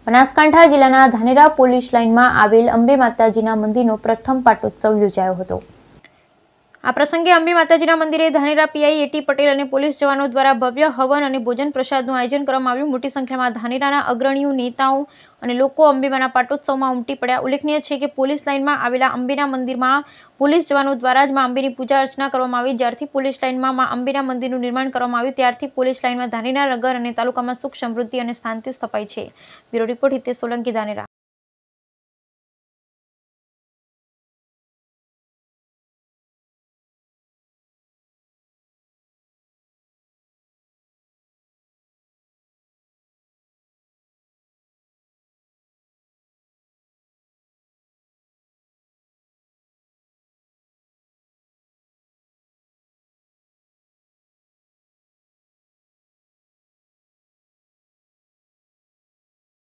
બનાસકાંઠા જિલ્લાના ધાનેરા પોલીસ લાઇનમાં આવેલ અંબે માતાજીના મંદિરનો પ્રથમ પાટોત્સવ યોજાયો હતો। આ પ્રસંગે અંબે માતાજીના મંદિરે ધાનેરા પીઆઈ એટી પટેલ અને પોલીસ જવાનો દ્વારા ભવ્ય હવન અને ભોજન પ્રસાદનું આયોજન કરવામાં આવ્યું। મોટી સંખ્યામાં ધાનેરાના અગ્રણીઓ, નેતાઓ અને લોકો અંબેમાના પાટોત્સવમાં ઉમટી પડ્યા। ઉલ્લેખનીય છે કે પોલીસ લાઇનમાં આવેલા અંબેના મંદિરમાં પોલીસ જવાનો દ્વારા જ માં અંબેની પૂજા અર્ચના કરવામાં આવી। જ્યારથી પોલીસ લાઇનમાં માં અંબેના મંદિરનું નિર્માણ કરવામાં આવ્યું ત્યારથી પોલીસ લાઇનમાં ધાનેરા નગર અને તાલુકામાં સુખ, સમૃદ્ધિ અને શાંતિ સ્થપાઈ છે। Bureau report Hitesh Solanki, Dhanera.